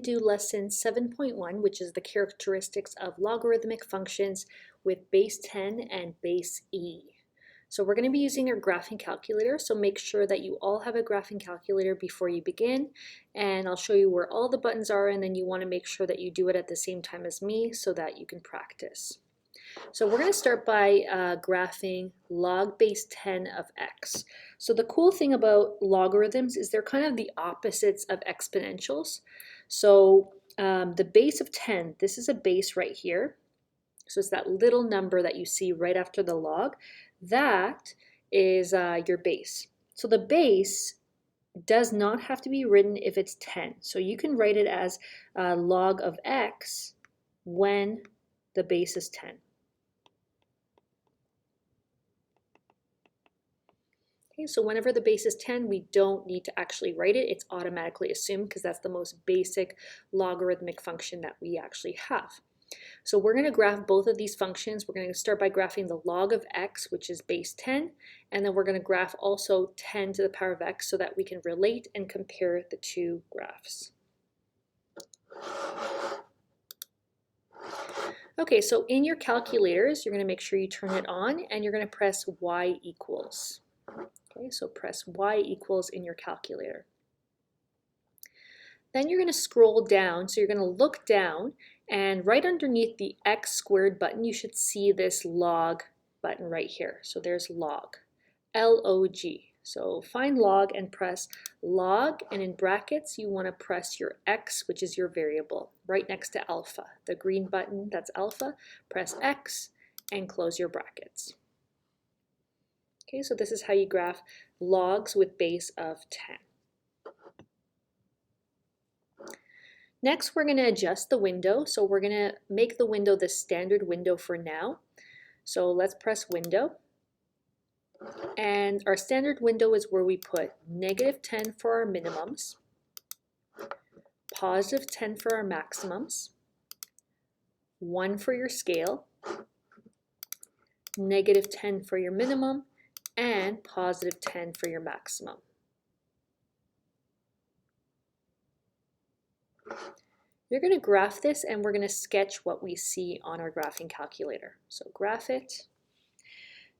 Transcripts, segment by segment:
Do lesson 7.1, which is the characteristics of logarithmic functions with base 10 and base e. So we're going to be using our graphing calculator, so make sure that you all have a graphing calculator before you begin, and I'll show you where all the buttons are, and then you want to make sure that you do it at the same time as me so that you can practice. So we're going to start by graphing log base 10 of x. So the cool thing about logarithms is they're kind of the opposites of exponentials. So the base of 10, this is a base right here. So it's that little number that you see right after the log. That is your base. So the base does not have to be written if it's 10. So you can write it as log of x when the base is 10. Okay, so whenever the base is 10, we don't need to actually write it. It's automatically assumed because that's the most basic logarithmic function that we actually have. So we're going to graph both of these functions. We're going to start by graphing the log of x, which is base 10, and then we're going to graph also 10 to the power of x so that we can relate and compare the two graphs. Okay, so in your calculators, you're going to make sure you turn it on, and you're going to press y equals. Okay, so press y equals in your calculator. Then you're going to scroll down, so you're going to look down, and right underneath the x squared button, you should see this log button right here. So there's log, L-O-G. So find log and press log, and in brackets, you want to press your x, which is your variable, right next to alpha. The green button, that's alpha. Press x and close your brackets. Okay, so this is how you graph logs with base of 10. Next, we're going to adjust the window. So we're going to make the window the standard window for now. So let's press window. And our standard window is where we put -10 for our minimums, +10 for our maximums, 1 for your scale, -10 for your minimum, and +10 for your maximum. You're going to graph this, and we're going to sketch what we see on our graphing calculator. So graph it.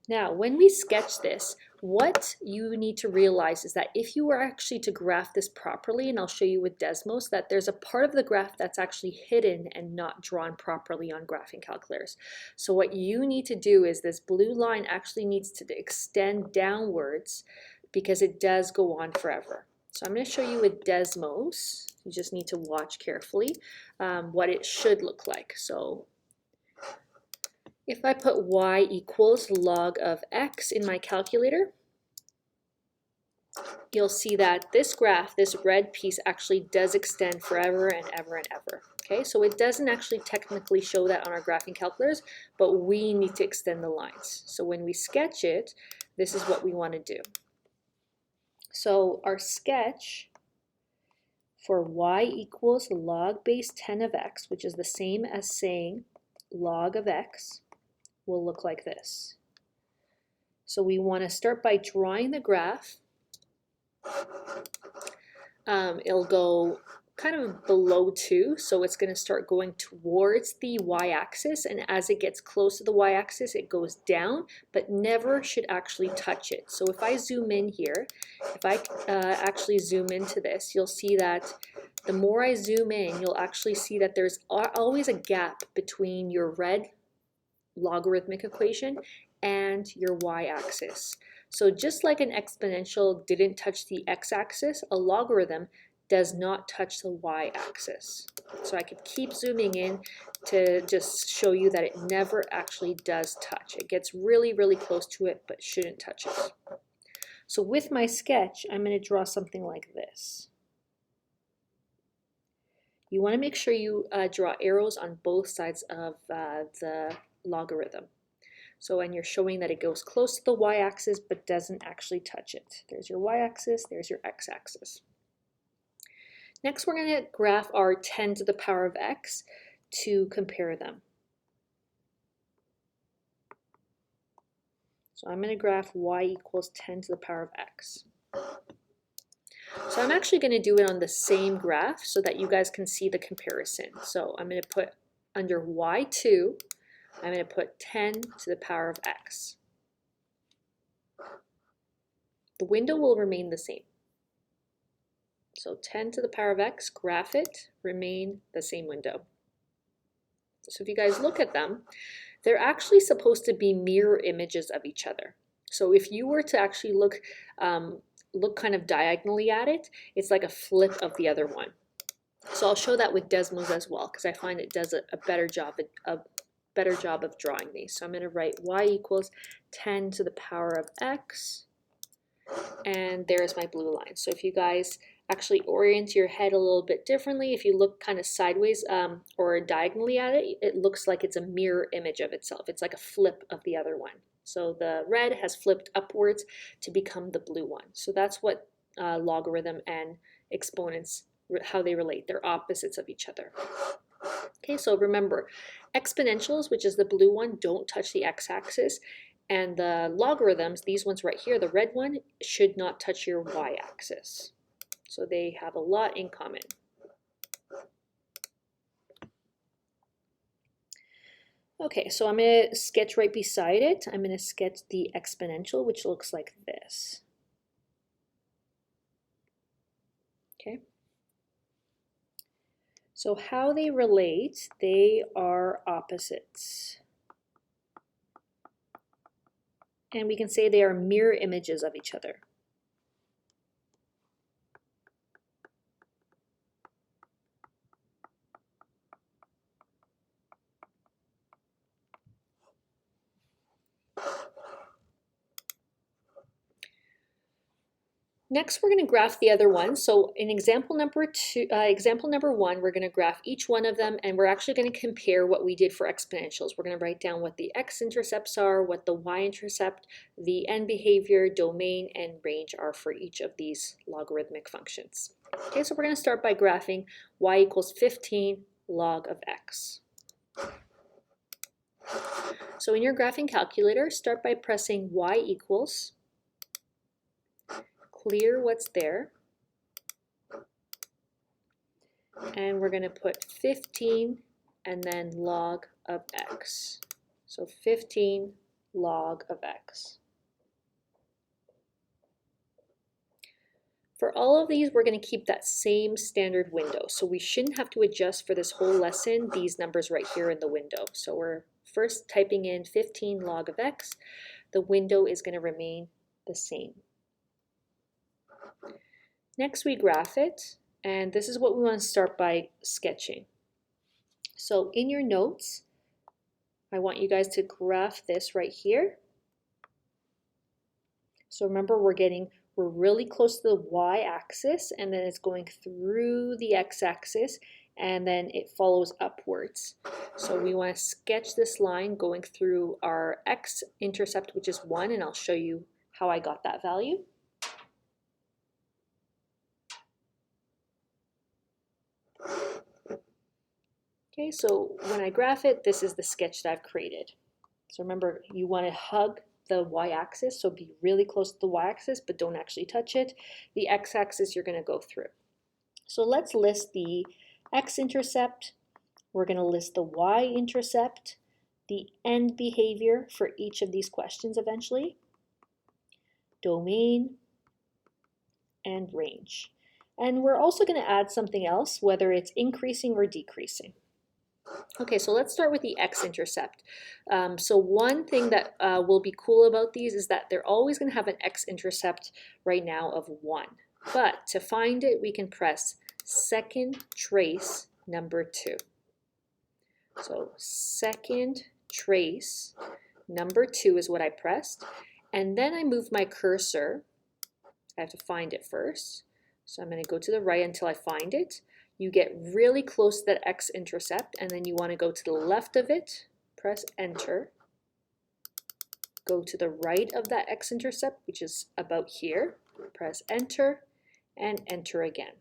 Now, when we sketch this, what you need to realize is that if you were actually to graph this properly, and I'll show you with Desmos, that there's a part of the graph that's actually hidden and not drawn properly on graphing calculators. So what you need to do is this blue line actually needs to extend downwards because it does go on forever. So I'm going to show you with Desmos. You just need to watch carefully what it should look like. So if I put y equals log of x in my calculator, you'll see that this graph, this red piece, actually does extend forever and ever and ever. Okay, so it doesn't actually technically show that on our graphing calculators, but we need to extend the lines. So when we sketch it, this is what we want to do. So our sketch for y equals log base 10 of x, which is the same as saying log of x, will look like this. So we want to start by drawing the graph. It'll go kind of below 2, so it's going to start going towards the y-axis, and as it gets close to the y-axis, it goes down, but never should actually touch it. So if I zoom in here, if I actually zoom into this, you'll see that the more I zoom in, you'll actually see that there's always a gap between your red logarithmic equation and your y-axis. So just like an exponential didn't touch the x-axis, a logarithm does not touch the y-axis. So I could keep zooming in to just show you that it never actually does touch. It gets really, really close to it, but shouldn't touch it. So with my sketch, I'm going to draw something like this. You want to make sure you draw arrows on both sides of the logarithm. So when you're showing that it goes close to the y-axis but doesn't actually touch it. There's your y-axis, there's your x-axis. Next, we're going to graph our 10 to the power of x to compare them. So I'm going to graph y equals 10 to the power of x. So I'm actually going to do it on the same graph so that you guys can see the comparison. So I'm going to put under y2, I'm going to put 10 to the power of x. The window will remain the same. So 10 to the power of x, graph it, remain the same window. So if you guys look at them, they're actually supposed to be mirror images of each other. So if you were to actually look kind of diagonally at it, it's like a flip of the other one. So I'll show that with Desmos as well, because I find it does a better job of drawing these. So I'm going to write y equals 10 to the power of x, and there's my blue line. So if you guys actually orient your head a little bit differently, if you look kind of sideways or diagonally at it, it looks like it's a mirror image of itself. It's like a flip of the other one. So the red has flipped upwards to become the blue one. So that's what logarithm and exponents, how they relate. They're opposites of each other. Okay, so remember, exponentials, which is the blue one, don't touch the x-axis. And the logarithms, these ones right here, the red one, should not touch your y-axis. So they have a lot in common. Okay, so I'm going to sketch right beside it. I'm going to sketch the exponential, which looks like this. Okay. So how they relate, they are opposites. And we can say they are mirror images of each other. Next, we're going to graph the other one. So in example number one, we're going to graph each one of them, and we're actually going to compare what we did for exponentials. We're going to write down what the x-intercepts are, what the y-intercept, the end behavior, domain, and range are for each of these logarithmic functions. Okay, so we're going to start by graphing y equals 15 log of x. So in your graphing calculator, start by pressing y equals, clear what's there, and we're going to put 15 and then log of x. So 15 log of x. For all of these, we're going to keep that same standard window. So we shouldn't have to adjust for this whole lesson these numbers right here in the window. So we're first typing in 15 log of x. The window is going to remain the same. Next, we graph it, and this is what we want to start by sketching. So in your notes, I want you guys to graph this right here. So remember, we're really close to the y-axis, and then it's going through the x-axis, and then it follows upwards. So we want to sketch this line going through our x-intercept, which is 1, and I'll show you how I got that value. Okay, so when I graph it, this is the sketch that I've created. So remember, you want to hug the y-axis, so be really close to the y-axis, but don't actually touch it. The x-axis you're going to go through. So let's list the x-intercept. We're going to list the y-intercept, the end behavior for each of these questions eventually, domain, and range. And we're also going to add something else, whether it's increasing or decreasing. Okay, so let's start with the x-intercept. So one thing that will be cool about these is that they're always going to have an x-intercept right now of 1. But to find it, we can press second trace number 2. So second trace number 2 is what I pressed. And then I move my cursor. I have to find it first. So I'm going to go to the right until I find it. You get really close to that x-intercept, and then you want to go to the left of it, press enter, go to the right of that x-intercept, which is about here, press enter, and enter again.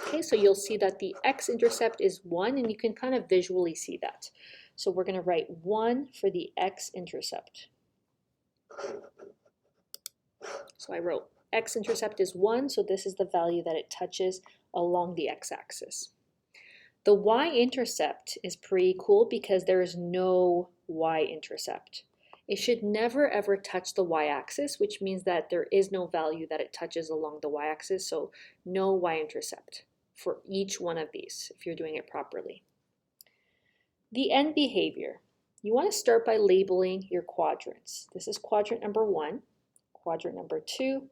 Okay, so you'll see that the x-intercept is 1, and you can kind of visually see that. So we're going to write 1 for the x-intercept. So I wrote x-intercept is 1, so this is the value that it touches along the x-axis. The y-intercept is pretty cool because there is no y-intercept. It should never ever touch the y-axis, which means that there is no value that it touches along the y-axis, so no y-intercept for each one of these if you're doing it properly. The end behavior. You want to start by labeling your quadrants. This is quadrant number 1, quadrant number 2,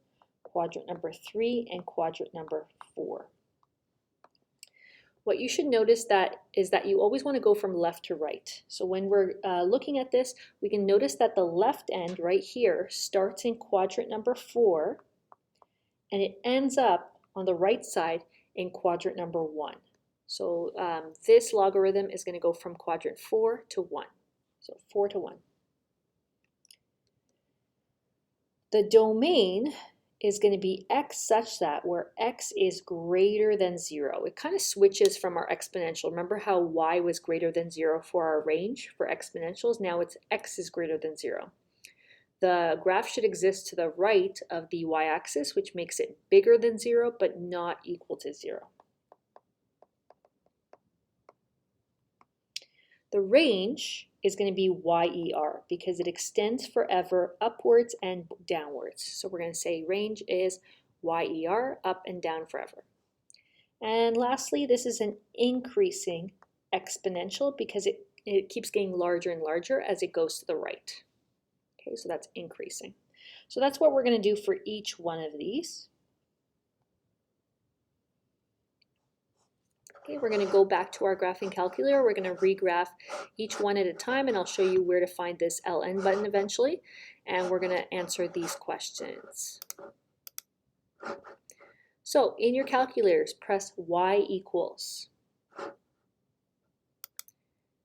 quadrant number 3, and quadrant number 4. What you should notice is that you always want to go from left to right. So when we're looking at this, we can notice that the left end right here starts in quadrant number 4, and it ends up on the right side in quadrant number 1. So this logarithm is going to go from quadrant 4 to 1. So 4 to 1. The domain is going to be x such that where x is greater than 0. It kind of switches from our exponential. Remember how y was greater than 0 for our range for exponentials? Now it's x is greater than 0. The graph should exist to the right of the y-axis, which makes it bigger than 0 but not equal to 0. The range is going to be YER because it extends forever upwards and downwards. So we're going to say range is YER, up and down forever. And lastly, this is an increasing exponential because it keeps getting larger and larger as it goes to the right. Okay, so that's increasing. So that's what we're going to do for each one of these. Okay, we're going to go back to our graphing calculator. We're going to regraph each one at a time, and I'll show you where to find this LN button eventually. And we're going to answer these questions. So in your calculators, press Y equals.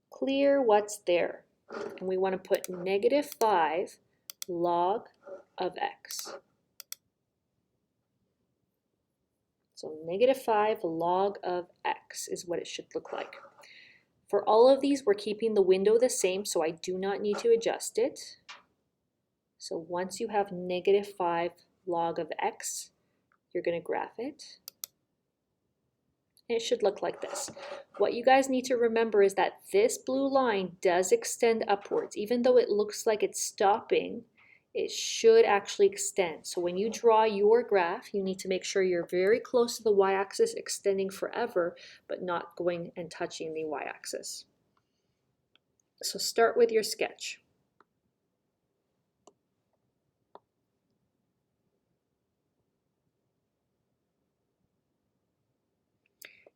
Clear what's there. And we want to put -5 log of x. So -5 log of x is what it should look like. For all of these, we're keeping the window the same, so I do not need to adjust it. So once you have -5 log of x, you're going to graph it. And it should look like this. What you guys need to remember is that this blue line does extend upwards. Even though it looks like it's stopping, it should actually extend. So when you draw your graph, you need to make sure you're very close to the y-axis, extending forever, but not going and touching the y-axis. So start with your sketch.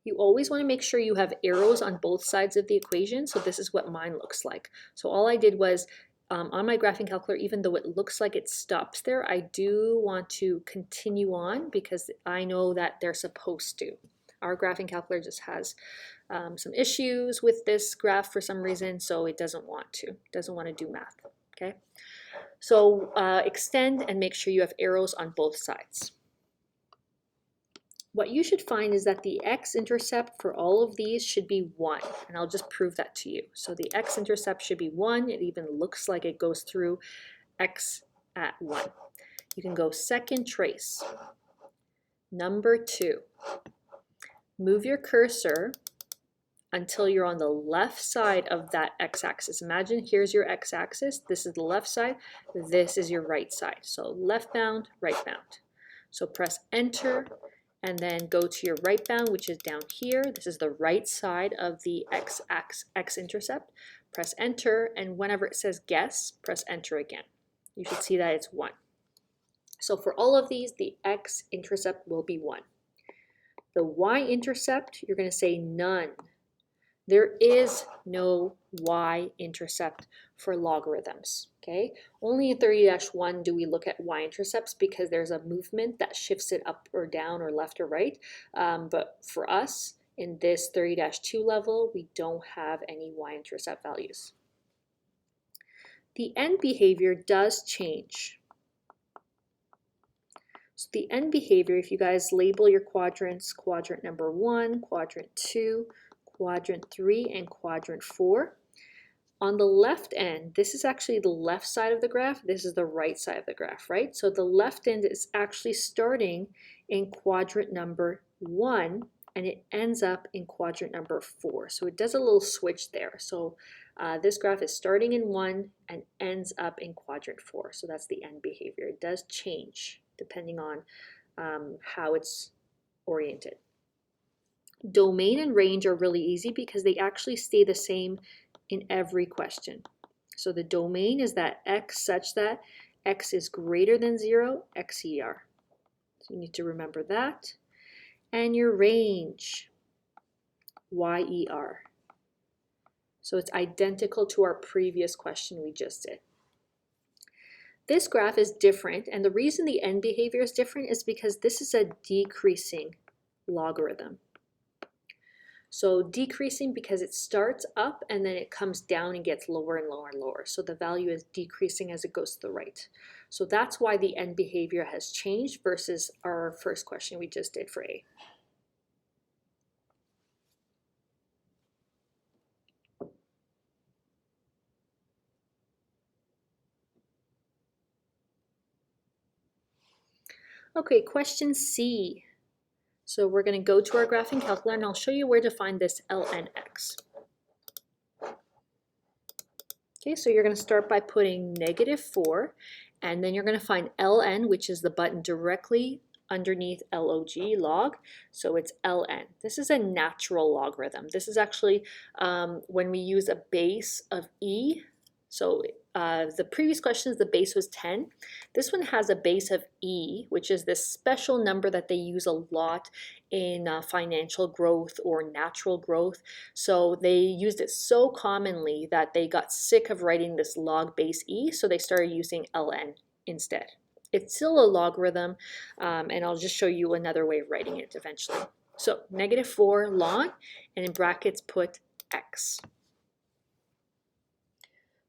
You always want to make sure you have arrows on both sides of the equation. So this is what mine looks like. So all I did was on my graphing calculator, even though it looks like it stops there, I do want to continue on because I know that they're supposed to. Our graphing calculator just has some issues with this graph for some reason, so it doesn't want to do math, okay? So extend and make sure you have arrows on both sides. What you should find is that the x-intercept for all of these should be 1, and I'll just prove that to you. So the x-intercept should be 1. It even looks like it goes through x at 1. You can go second trace. Number 2. Move your cursor until you're on the left side of that x-axis. Imagine here's your x-axis. This is the left side. This is your right side. So left bound, right bound. So press enter, and then go to your right bound, which is down here. This is the right side of the x-intercept. Press enter, and whenever it says guess, press enter again. You should see that it's 1. So for all of these, the x-intercept will be 1. The y-intercept, you're going to say none. There is no y-intercept for logarithms, okay? Only in 30-1 do we look at y-intercepts because there's a movement that shifts it up or down or left or right. But for us, in this 30-2 level, we don't have any y-intercept values. The end behavior does change. So the end behavior, if you guys label your quadrants, quadrant number 1, quadrant 2, quadrant 3, and quadrant 4. On the left end, this is actually the left side of the graph. This is the right side of the graph, right? So the left end is actually starting in quadrant number 1 and it ends up in quadrant number 4. So it does a little switch there. So this graph is starting in 1 and ends up in quadrant 4. So that's the end behavior. It does change depending on how it's oriented. Domain and range are really easy because they actually stay the same in every question. So the domain is that x such that x is greater than 0, xer. So you need to remember that. And your range, yer. So it's identical to our previous question we just did. This graph is different, and the reason the end behavior is different is because this is a decreasing logarithm. So decreasing because it starts up and then it comes down and gets lower and lower and lower. So the value is decreasing as it goes to the right. So that's why the end behavior has changed versus our first question we just did for A. Okay, question C. So we're going to go to our graphing calculator and I'll show you where to find this lnx. Okay, so you're going to start by putting -4 and then you're going to find ln, which is the button directly underneath log. So it's ln. This is a natural logarithm. This is actually when we use a base of e. So the previous questions, the base was 10. This one has a base of e, which is this special number that they use a lot in financial growth or natural growth. So they used it so commonly that they got sick of writing this log base e, so they started using ln instead. It's still a logarithm, and I'll just show you another way of writing it eventually. So -4 ln, and in brackets put x.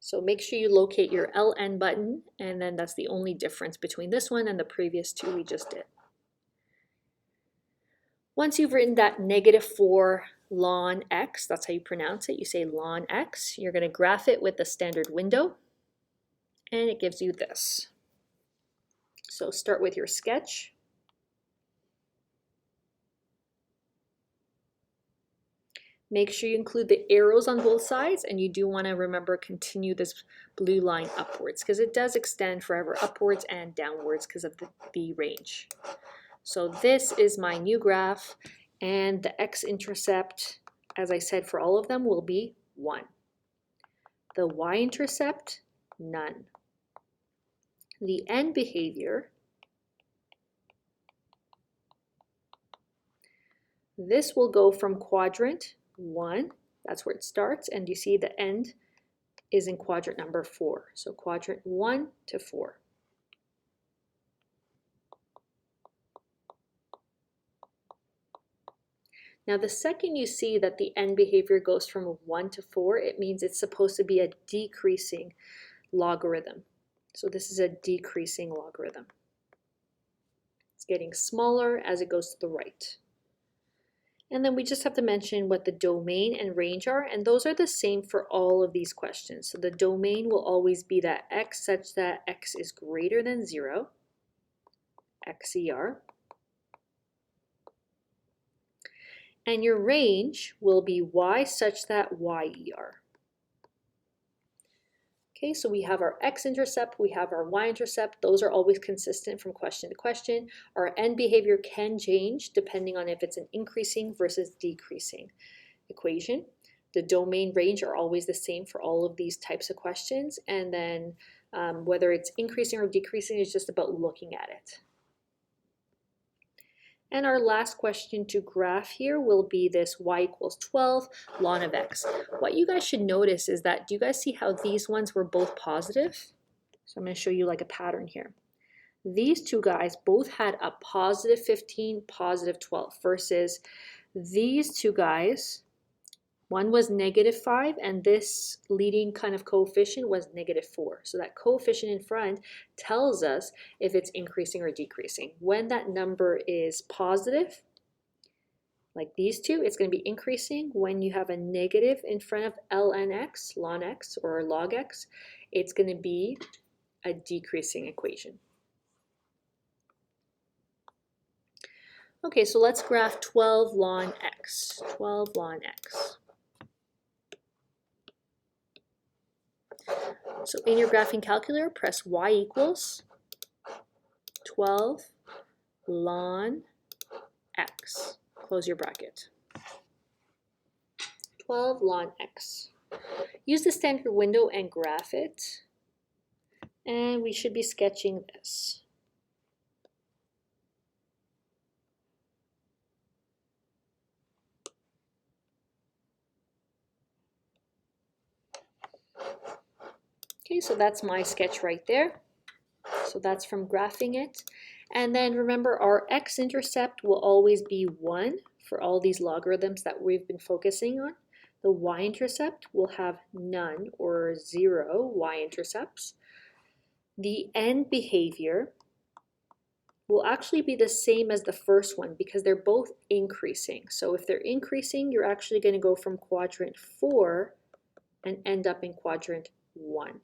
So make sure you locate your ln button, and then that's the only difference between this one and the previous two we just did. Once you've written that -4 ln x, that's how you pronounce it, you say ln x, you're going to graph it with the standard window, and it gives you this. So start with your sketch. Make sure you include the arrows on both sides, and you do want to remember continue this blue line upwards because it does extend forever upwards and downwards because of the range. So this is my new graph, and the x-intercept, as I said, for all of them will be 1. The y-intercept, none. The end behavior, this will go from quadrant 1, that's where it starts, and you see the end is in quadrant number 4. So quadrant 1 to 4. Now the second you see that the end behavior goes from 1 to 4, it means it's supposed to be a decreasing logarithm. So this is a decreasing logarithm. It's getting smaller as it goes to the right. And then we just have to mention what the domain and range are, and those are the same for all of these questions. So the domain will always be that x such that x is greater than 0, xer. And your range will be y such that yer. Okay, so we have our x-intercept, we have our y-intercept. Those are always consistent from question to question. Our end behavior can change depending on if it's an increasing versus decreasing equation. The domain range are always the same for all of these types of questions. And then whether it's increasing or decreasing is just about looking at it. And our last question to graph here will be this y equals 12 ln of x. What you guys should notice is that, do you guys see how these ones were both positive? So I'm going to show you like a pattern here. These two guys both had a positive 15, positive 12 versus these two guys, one was -5 and this leading kind of coefficient was -4. So that coefficient in front tells us if it's increasing or decreasing. When that number is positive, Like these two, it's going to be increasing. When you have a negative in front of ln x, ln x, or log x, it's going to be a decreasing equation. Okay, so let's graph 12 ln x. 12 ln x. So in your graphing calculator, press y equals 12 ln x. Close your bracket. 12 ln x. Use the standard window and graph it. And we should be sketching this. Okay, so that's my sketch right there. So that's from graphing it. And then remember, our x-intercept will always be 1 for all these logarithms that we've been focusing on. The y-intercept will have none or 0 y-intercepts. The end behavior will actually be the same as the first one because they're both increasing. So if they're increasing, you're actually going to go from quadrant 4 and end up in quadrant 1.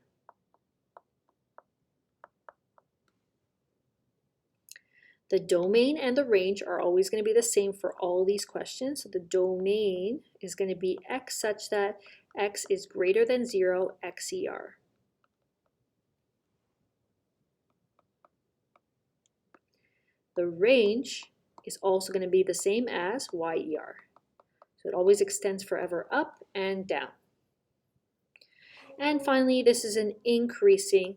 The domain and the range are always going to be the same for all these questions. So the domain is going to be x such that x is greater than 0, xer. The range is also going to be the same as yer. So it always extends forever up and down. And finally, this is an increasing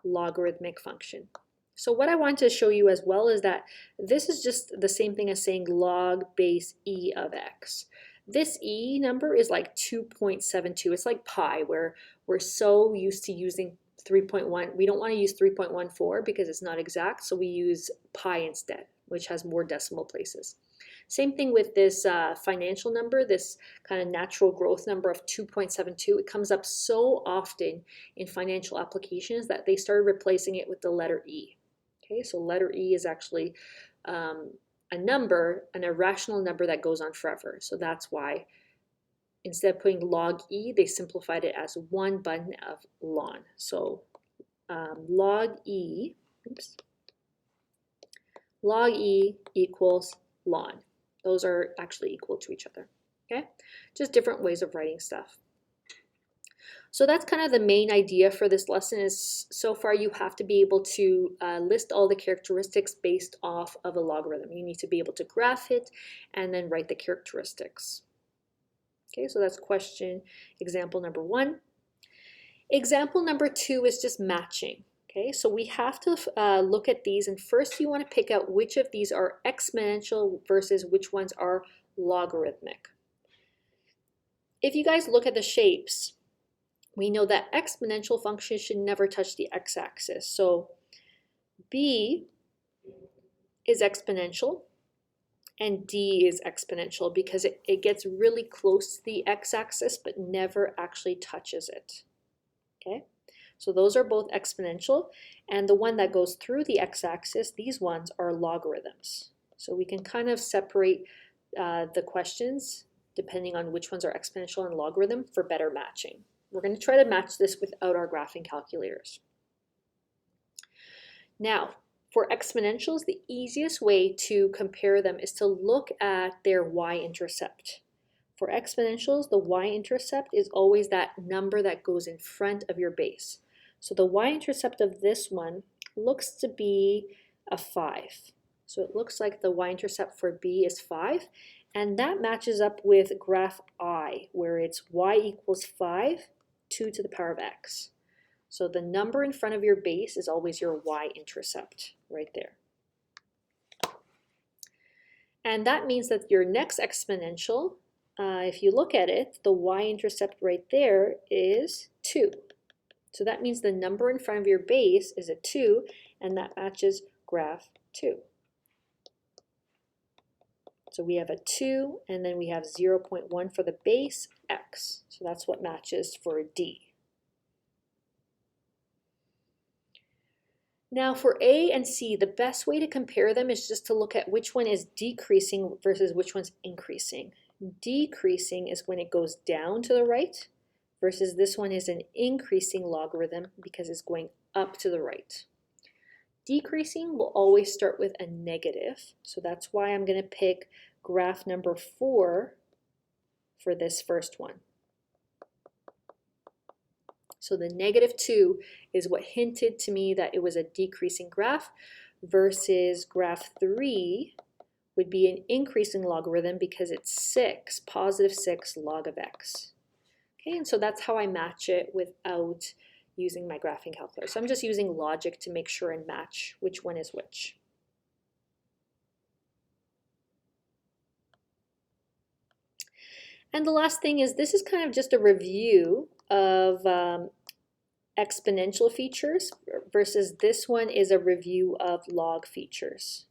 logarithmic function. So what I want to show you as well is that this is just the same thing as saying log base e of x. This e number is like 2.72. It's like pi, where we're so used to using 3.1. We don't want to use 3.14 because it's not exact, so we use pi instead, which has more decimal places. Same thing with this financial number, this kind of natural growth number of 2.72. It comes up so often in financial applications that they started replacing it with the letter e. Okay, so letter e is actually a number, an irrational number that goes on forever. So that's why instead of putting log e, they simplified it as one button of ln. So log e equals ln. Those are actually equal to each other. Okay, just different ways of writing stuff. So that's kind of the main idea for this lesson is so far you have to be able to list all the characteristics based off of a logarithm. You need to be able to graph it and then write the characteristics. Okay, so that's example number 1. Example number 2 is just matching. Okay, so we have to look at these, and first you want to pick out which of these are exponential versus which ones are logarithmic. If you guys look at the shapes, we know that exponential functions should never touch the x-axis. So b is exponential and d is exponential because it gets really close to the x-axis but never actually touches it. Okay, so those are both exponential, and the one that goes through the x-axis, these ones are logarithms. So we can kind of separate the questions depending on which ones are exponential and logarithm for better matching. We're going to try to match this without our graphing calculators. Now, for exponentials, the easiest way to compare them is to look at their y-intercept. For exponentials, the y-intercept is always that number that goes in front of your base. So the y-intercept of this one looks to be a 5. So it looks like the y-intercept for b is 5. And that matches up with graph I, where it's y equals 5, 2 to the power of x. So the number in front of your base is always your y-intercept right there. And that means that your next exponential, if you look at it, the y-intercept right there is 2. So that means the number in front of your base is a 2, and that matches graph 2. So we have a 2, and then we have 0.1 for the base, x. So that's what matches for D. Now for A and C, the best way to compare them is just to look at which one is decreasing versus which one's increasing. Decreasing is when it goes down to the right, versus this one is an increasing logarithm because it's going up to the right. Decreasing will always start with a negative, so that's why I'm going to pick graph number 4 for this first one. So the -2 is what hinted to me that it was a decreasing graph, versus graph 3 would be an increasing logarithm because it's 6, positive 6 log of x. Okay, and so that's how I match it without using my graphing calculator. So I'm just using logic to make sure and match which one is which. And the last thing is, this is kind of just a review of exponential features, versus this one is a review of log features.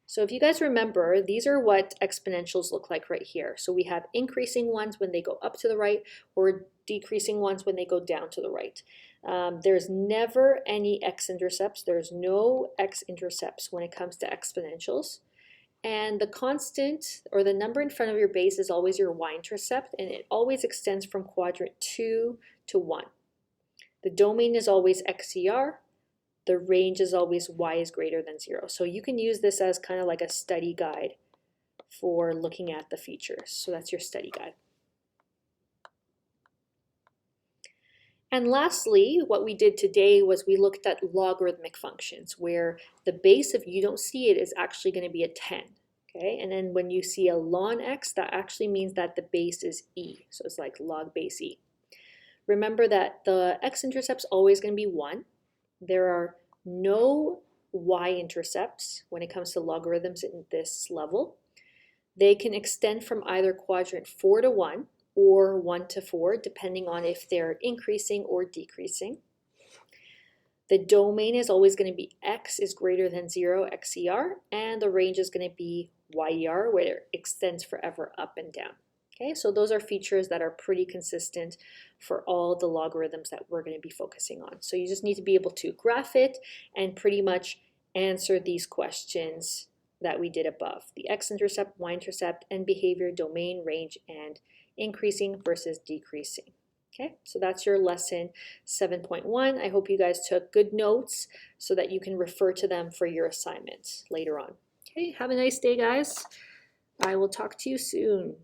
So if you guys remember, these are what exponentials look like right here. So we have increasing ones when they go up to the right, or decreasing ones when they go down to the right. There's never any x-intercepts. There's no x-intercepts when it comes to exponentials. And the constant, or the number in front of your base, is always your y-intercept, and it always extends from quadrant 2 to 1. The domain is always XCR. The range is always y is greater than 0. So you can use this as kind of like a study guide for looking at the features. So that's your study guide. And lastly, what we did today was we looked at logarithmic functions, where the base, if you don't see it, is actually going to be a 10. Okay, and then when you see a ln x, that actually means that the base is e. So it's like log base e. Remember that the x-intercept's always going to be 1. There are no y-intercepts when it comes to logarithms in this level. They can extend from either quadrant 4 to 1 or 1 to 4, depending on if they're increasing or decreasing. The domain is always going to be x is greater than 0, XCR, and the range is going to be YER, where it extends forever up and down. Okay, so those are features that are pretty consistent for all the logarithms that we're going to be focusing on. So you just need to be able to graph it and pretty much answer these questions that we did above: the x-intercept, y-intercept, and behavior, domain, range, and increasing versus decreasing. Okay, so that's your lesson 7.1. I hope you guys took good notes so that you can refer to them for your assignments later on. Okay, have a nice day, guys. I will talk to you soon.